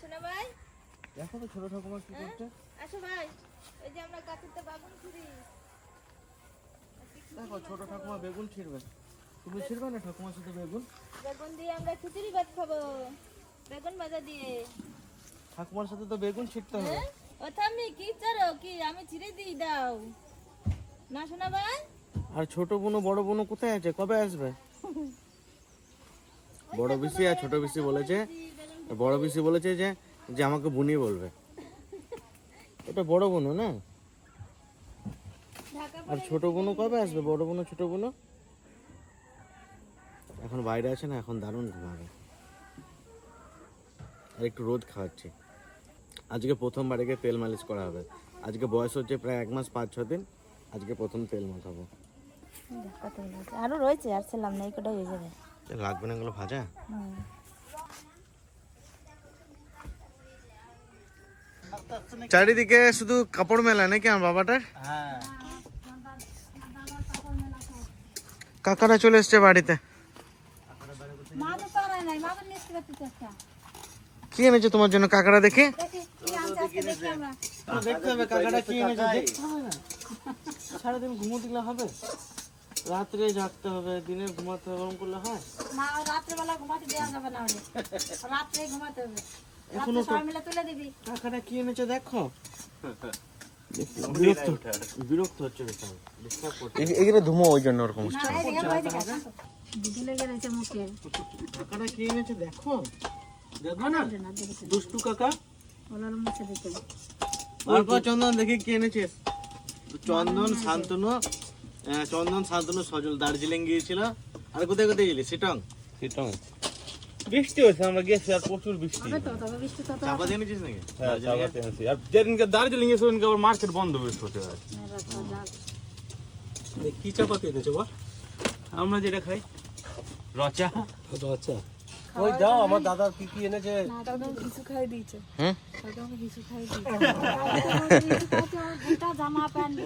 শোনা ভাই, দেখো তো ছোট ঠাকুমা কি করছে। আসো ভাই, এই যে আমরা গাছেতে বাগুন ছিঁড়ি। দেখো ছোট ঠাকুমা বেগুন ছিঁড়বে। তুমি ছিঁড়বে না ঠাকুমার সাথে বেগুন? বেগুন দিয়ে আমরা খিচুড়ি ভাত খাবো, বেগুন ভাজা দিয়ে। ঠাকুমার সাথে তো বেগুন ছিঁড়তে হবে। হ্যাঁ? ও থামি কি চারো কি আমি ছিঁড়ে দিই দাও না শোনা ভাই। আর ছোট বোনও বড় বোনও কোথায় আছে, কবে আসবে? বড় পিসি আর ছোট পিসি বলেছে, বড় পিসি বলেছে যে যে আমাকে বুনি বলবে। ওটা বড় বোনও না। ঢাকা আর ছোট বোনও কবে আসবে? বড় বোনও ছোট বোনও এখন বাইরে আছে না, এখন দারুণ ঘুমাবে। আর একটু রোদ খাওয়াচ্ছি। আজকে প্রথমবার একে তেল মালিশ করা হবে। আজকে বয়স হচ্ছে প্রায় 1 মাস 5-6 দিন। আজকে প্রথম তেল মাখাবো। আরো রয়েছে, আর ছিলাম না, এই কটাই হয়ে যাবে। লাগবে না এগুলো ভাজা। চারিদিকে শুধু কাপড় মেলা নাকি আমার বাবাটার? কাকারা চলে এসছে বাড়িতে। কি এনেছে তোমার জন্য কাকারা? দেখে দেখতে হবে কাকারা কি এনেছে, দেখতে হবে না। সারাদিন ঘুমোতে গেলে হবে? রাত্রে জাগতে হবে, দিনে ঘুমাতে হবে, এরকম করলে হয়? না, রাত্রেবেলা ঘুমাতে দেওয়া যাবে না, রাত্রে ঘুমাতে হবে। এখনো সবাই মিলে তুলে দিবি। কাকারা কি এনেছে দেখো। বিরক্ত হচ্ছে এগুলো ধুমো, ওই জন্য ওরকম হচ্ছে। কাকারা কি এনেছে দেখো, দেখো না দুষ্টু কাকা। চন্দন দেখি কি এনেছিস। চন্দন শান্তনু, সজল দার্জিলিং গিয়েছিল। আর কোথায় কোথায় গেলি? সিটং। বৃষ্টি হয়েছে, আমরা গেছি আর প্রচুর বৃষ্টি। চাপা দিয়ে এনেছিস নাকি? হ্যাঁ, চাপাতি এনেছি। আর যেদিনকে দার্জিলিং এসে ওদিনকে আবার মার্কেট বন্ধ হতে হয়। কি চাপাতি এনেছো বল? আমরা যেটা খাই রচা। আচ্ছা, ওই দাও আমার দাদা কি কি এনেছে। কিছু খাই দিয়েছে। হ্যাঁ কিছু খাই দিয়েছে। জামা প্যান্ট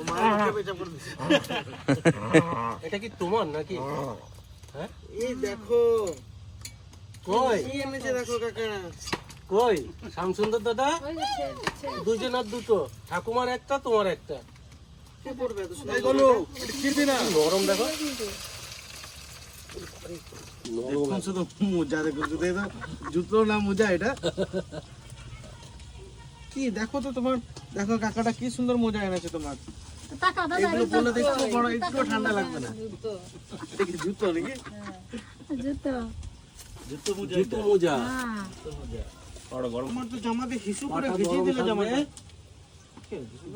এটা কি তোমার নাকি? হ্যাঁ, এই দেখো কই কি এনেছে দেখো কাকা। কই শ্যামসুন্দর দাদা? দুজনের দুটো, ঠাকুমার একটা তোমার একটা। কে পড়বে এত সুন্দর? নরম দেখো, দেখুন শুধু মোজা দেখো, শুধু এটা জুতো না মোজা এটা কি দেখো তো তোমার। দেখো কাকাটা কি সুন্দর মোজা এনেছে তোমার। এগুলো বলে দেখছো বড়, একটু ঠান্ডা লাগবে না। এটা কি জুতো নাকি? জুতো মোজা। তোমার তো জামাতে হিসু করে ভিজিয়ে দিলে জামাটা।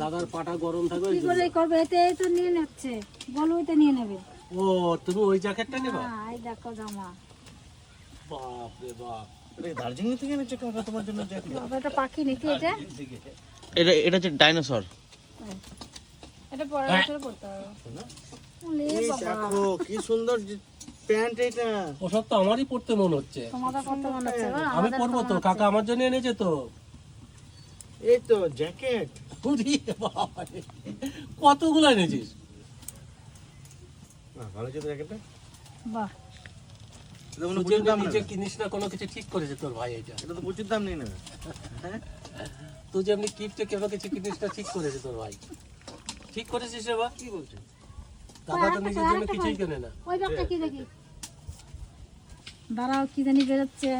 দাদার পাটা গরম থাকবে। কি করে করবে? এতে এই তো নিয়ে নিচ্ছে, বলো এটা নিয়ে নেবে। ও তুমি ওই জ্যাকেটটা নেবা? হ্যাঁ, এই দেখো জামা। বাপ রে বাপ, এটা দার্জিলিং থেকে এনেছে কাকা তোমার জন্য জ্যাকেট। বাবা, এটা পাখি নাকি এটা? এটা হচ্ছে ডাইনোসর। এটা পরে বছর পড়তে হবে। ওলে এই বাবা, দেখো কি সুন্দর প্যান্ট এটা। ওসব তো আমারই পড়তে মন হচ্ছে। তোমাদের কত মনে হচ্ছে গো? আমি পরবো তো, কাকা আমার জন্য এনেছে তো। এই তো জ্যাকেট। ওরে বাবা রে, কতগুলো এনেছিস? ভালো ছিল জ্যাকেটটা। বাহ, এটা কোনো তুই যে প্রচুর দাম নিজে নেবে। কিনিস না কোনো কিছু, ঠিক করেছে তোর ভাই এটা। এটা তো প্রচুর দাম নিয়ে নেবে। তুই যে এমনি কিপটে কেন কিছু কিনিস না, ঠিক করেছে তোর ভাই। ঠিক করেছিস রে বা? কি বলছিস? দাদা তো নিজের জন্য কিছুই কেনে না। ওই ব্যাগটা কি দেখি? দাঁড়াও, কি জানি বেরোচ্ছে।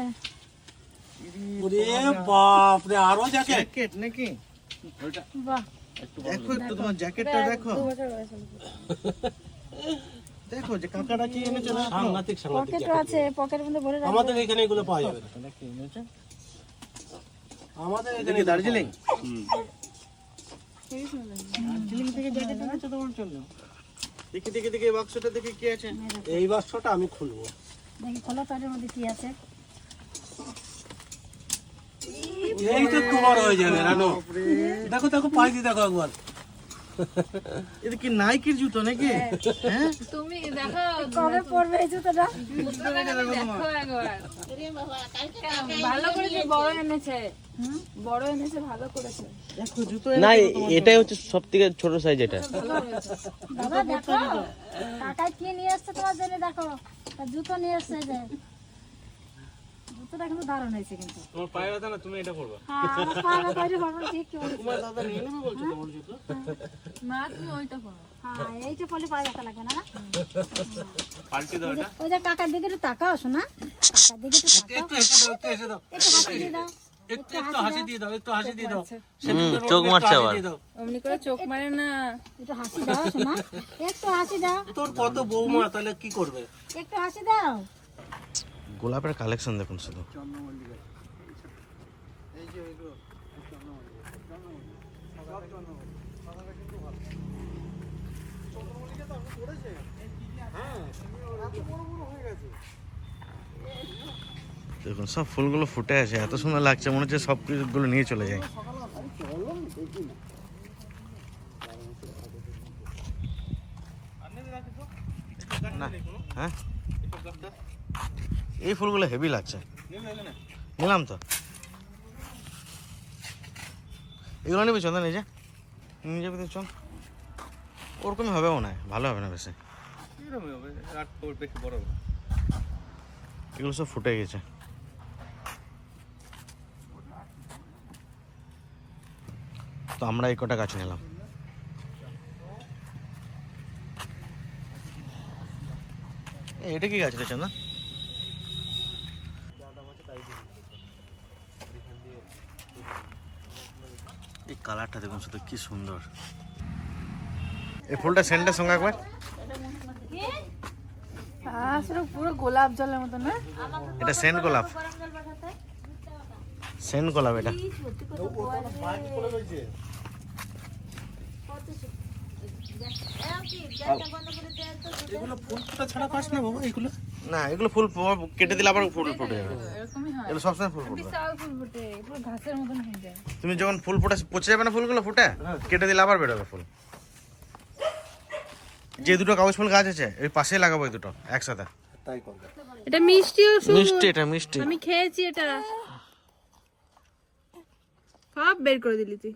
ওরে বাপ রে, আরো জ্যাকেট। জ্যাকেট নাকি? বাহ, দেখো একটু তোমার জ্যাকেটটা দেখো। 2 বছর বয়স হলো। দেখো যে কাকাটা কি এনেছে না। সাংঘাতিক সাংঘাতিক পকেটও জ্যাকেট। আছে, পকেটের মধ্যে ভরে রাখো। আমাদের এখানে এগুলো পাওয়া যাবে না। এটা কি এনেছে? আমাদের এটা এখানে কি দার্জিলিং? হুম। দার্জিলিং থেকে জ্যাকেট এনেছে তোমার জন্য। দেখি দেখি দেখি বাক্সটা দেখি কি আছে। এই বাক্সটা আমি খুলবো। দেখি খোলো তো, এর মধ্যে কি আছে। এই তো তোমার হয়ে যাবে রানো। দেখো দেখো, পাই দি দেখো একবার। এটা কি নাইকির জুতো নাকি? হ্যাঁ তুমি দেখো কবে পরবে এই জুতোটা? দেখো একবার। ভালো করেছে, বড় এনেছে। বড় এনেছে, ভালো করেছে। দেখো জুতো না, এটাই হচ্ছে সব থেকে ছোট সাইজ এটা। দাদা দেখো, কাকাই কি নিয়ে আসছে তোমার জন্য, দেখো তার জুতো নিয়ে আসছে। যে জুতোটা কিন্তু দারুণ হয়েছে কিন্তু। তোমার পায়ে ব্যথা না, তুমি এটা করবা। হ্যাঁ, আমার পা ব্যথা হয়েছে, ভাবলাম ঠিক কি বলছে। তোমার দাদা নিয়ে নেবে বলছো তো, বলছো তো। মা তুমি ওইটা করো। হ্যাঁ, এইটা পরলে পায়ে ব্যথা লাগবে না, না? পাল্টে দাও এটা। ওই যে কাকার দিকে একটু তাকাও, শোনা। কাকার দিকে একটু তাকাও। একটু এসে দাও, একটু এসে দাও। একটু হাসি দিয়ে দাও। একটু হাসি দিয়ে দাও, একটু হাসি দিয়ে দাও। চোখ মারছে আবার। অমনি করে চোখ মারে না। একটু হাসি দাও, শোনা। একটু হাসি দাও। তোর কত বৌমা, তাহলে কি করবে? একটু হাসি দাও। গোলাপের কালেকশন দেখুন শুধু। দেখুন সব ফুলগুলো ফুটে আছে, এত সুন্দর লাগছে, মনে হচ্ছে সব কিছুগুলো নিয়ে চলে যায়। না, হ্যাঁ এই ফুলগুলো হেভি লাগছে। নিলাম তো, এগুলো নিবি চন্দন? এই যে নিয়ে যাবি তো, চল। ওরকমই হবে মনে হয়, ভালো হবে না বেশি। এগুলো সব ফুটে গেছে। তো আমরা এই কটা গাছ নিলাম। এটা কি গাছ রে চন্দন? এই কালারটা দেখুন শুধু কি সুন্দর। এই ফুলটা সেন্টের সঙ্গে একবার আসলে পুরো গোলাপ জলের মতো না? এটা সেন্ট গোলাপ, সেন্ট গোলাপ এটা। এগুলো ফুল ফুটা ছাড়া পাস না বাবা এগুলো? না এগুলো ফুল কেটে দিলে আবার ফুল ফুটে যাবে। এরকমই হয়। এগুলো সবসময় ফুল ফুটবে। বিশাল ফুল ফুটে, পুরো ঘাসের মতন হয়ে যায়। তুমি যখন ফুল ফোটা পচে যাবে না ফুলগুলো ফুটে, কেটে দিলে আবার বেরোবে ফুল। যে দুটো কাগজ ফুল গাছ আছে এই পাশেই লাগাবো, এই দুটো একসাথে। তাই করবে। এটা মিষ্টিও মিষ্টি, এটা মিষ্টি। আমি খেয়েছি এটা। সব বের করে দিলি তুই।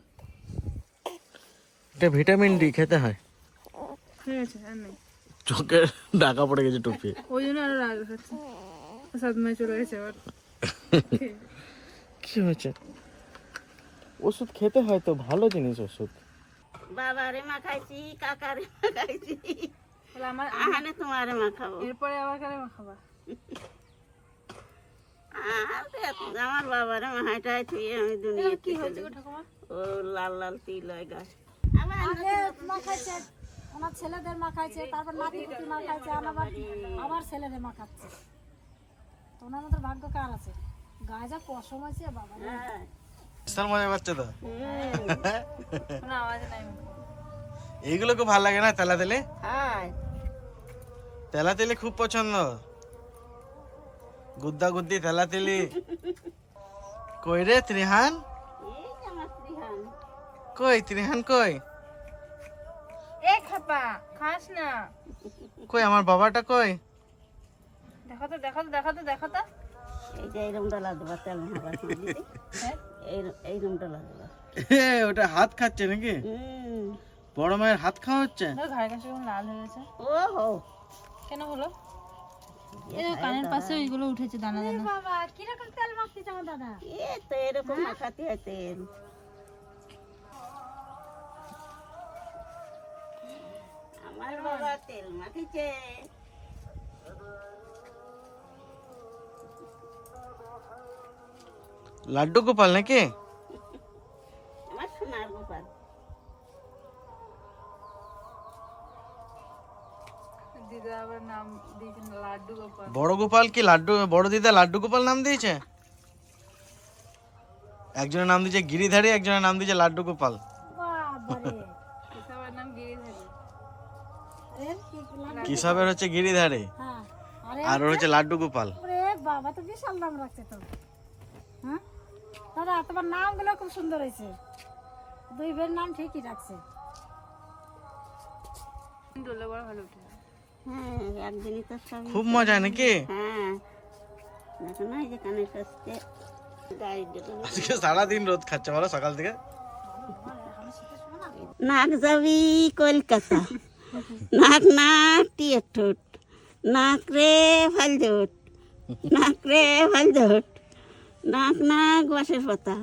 এটা ভিটামিন ডি খেতে হয়। ঠিক আছে, আর নেই। চোখে ঢাকা পড়ে গেছে টুপি। ওই জন্য আরো রাগ হচ্ছে। সাদমায় চলে গেছে আবার। কি হয়েছে? ওষুধ খেতে হয় তো, ভালো জিনিস ওষুধ। বাবারে মাখাইছি, কাকারে মাখাইছি, তাহলে আমার আহানে তোমারে মাখাবো। এরপরে আবার কারে খাবা? আমার বাবারে মাহাইটাই তুই আমি দুনিয়া কি হয়েছে গো ঠাকুমা? ও লাল লাল তিল হয় গাছ। আগে মাখাইছে, আমার ছেলেদের মাখাইছে, তারপর নাতি পুতি মাখাইছে, আমার ছেলেদের মাখাচ্ছে। তো ওনার মতো ভাগ্য কার আছে? গায়ে যা পশম আছে বাবা রে। হ্যাঁ। বিশাল মজা পাচ্ছে তো। কোনো আওয়াজ নাই। এইগুলো খুব ভালো লাগে না? তেলা তেলে, হ্যাঁ। তেলা তেলে খুব পছন্দ। গুদ্দা গুদ্দি তেলা তেলি। কই রে ত্রিহান? এই যে আমার ত্রিহান। কই ত্রিহান কই? এ খাপা, খাস না। কই আমার বাবাটা কই? দেখো তো, দেখো তো, দেখো তো, দেখো তো। এই যে এইরকম ডালা দেবা, তেল হাবার দিদি। হ্যাঁ? এইরকম ডালা দেবা। ওটা হাত খাচ্ছে নাকি? বড় মায়ের হাত খাওয়া হচ্ছে? ধর ঘাড়ের কাছে কেমন লাল হয়ে গেছে। ও হো। কেন হলো? এই যে কানের পাশে ওইগুলো উঠেছে দানা দানা। বাবা কিরকম তেল মাখতেছে আমার দাদা? এ তো এরকম মাখাতে হয় তেল। আমার বাবা তেল মাখিছে। লাড্ডু গোপাল নাকি? আমার সোনার গোপাল। দিদা আবার নাম দিয়েছেন লাড্ডু গোপাল। বড় গোপাল কি লাড্ডু? বড় দিদা লাড্ডু গোপাল নাম দিয়েছে। একজনের নাম দিয়েছে গিরিধারী, একজনের নাম দিয়েছে লাড্ডু গোপাল। বাবা রে। সবার নাম গিরিধারী। এর কি লাগবে? কিসবের হচ্ছে গিরিধারী, হ্যাঁ। আরে আর ওর হচ্ছে লাড্ডু গোপাল। ওরে বাবা তো বিশাল নাম রাখছে তো। হ্যাঁ দাদা তোমার নামগুলো খুব সুন্দর হয়েছে, দুই ভাইয়ের নাম ঠিকই রাখছে। ডোলে বড় ভালো উঠে। হ্যাঁ, একদিনই তো সব। খুব মজা নাকি? হ্যাঁ, দেখো না এই যে কানের কাছে গাড়ি দেখো। আজকে সারাদিন রোদ খাচ্ছে বলো সকাল থেকে। নাক যাবি কলকাতা, নাক না টিয়ে ঠোঁট, নাক রে ফাল জোট, নাক রে ভালঝট, নাক নাক বাঁশের পাতা,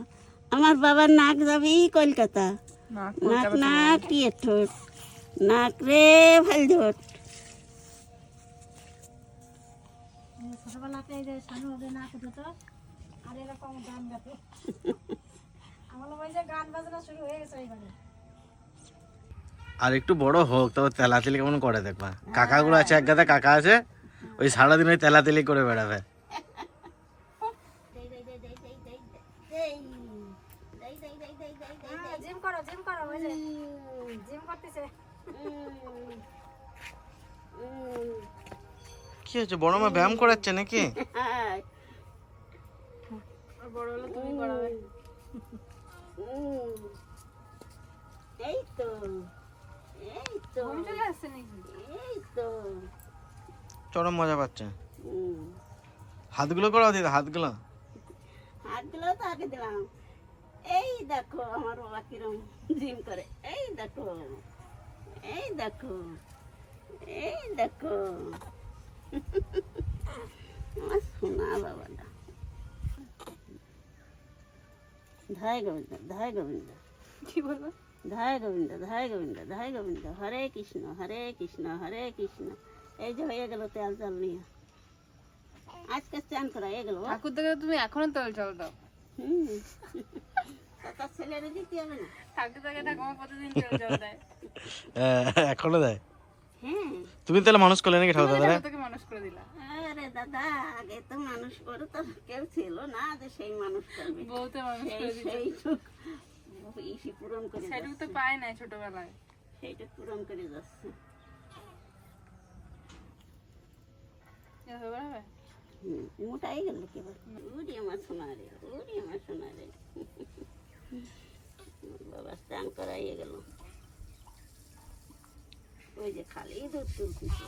আমার বাবার নাক যাবি কলকাতা, নাক নাক টিয়ের ঠোঁট, নাক রে ভালঝট। ছোটবেলাতে এই যে সানু ওদের নাক উঠতো আর এরকম গান গাতো। আমার ওই যে গান বাজনা শুরু হয়ে গেছে এইবারে। আর একটু বড় হোক তবে তেলাতেলি কেমন করে দেখবা। কাকাগুলো আছে, এক গাদা কাকা আছে, ওই সারাদিন ওই তেলাতেলি করে বেড়াবে। জিম করো জিম করো, ওই যে জিম করতেছে। কি হয়েছে, বড় মা ব্যায়াম করাচ্ছে নাকি? বড় হলে তুমি করাবে। এই তো, এই তো, ঘুম চলে আসছে নাকি? এই তো। চরম মজা পাচ্ছে। হুম। হাতগুলো করাও দিদা, হাতগুলো। হাতগুলো তো আগে দিলাম। এই দেখো আমার বাবা কিরম জিম করে, এই দেখো, এই দেখো, এই দেখো। আমার সোনা বাবাটা। ধায় গোবিন্দ, ধায় গোবিন্দ, কি বলবো? ধায় গোবিন্দ, ধায় গোবিন্দ, ধায় গোবিন্দ, হরে কৃষ্ণ, হরে কৃষ্ণ, হরে কৃষ্ণ। এই যে হয়ে গেল তেল জল নিয়ে, আজকে চান করা হয়ে গেল। ঠাকুর দেখে তুমি এখনো তেল জল দাও। হুম, তার ছেলেরে দিতে হবে না। ঠাকুর দেখে ঠাকুমা প্রতিদিন তেল জল দেয়। এখনো দেয়? হ্যাঁ। তুমি তাহলে মানুষ করলে নাকি ঠাকুর দাদা? তোকে মানুষ করে দিলা। আরে দাদা, আগে তো মানুষ করে তো কেউ ছিল না যে সেই মানুষ করবে। বলতে মানুষ সেই করে দিল। সেইটুক ইসি পূরণ করে সেটুকু তো যাচ্ছে, পায় নাই ছোটবেলায়। সেইটুক পূরণ করে যাচ্ছে। এভাবে হবে? মোটাই গেল কি বল, উড়ি আমার সোনা রে, উড়ি আমার সোনা রে। বাবা স্নান করাইয়ে গেল, ওই যে খালি দুধ তুলতেছে।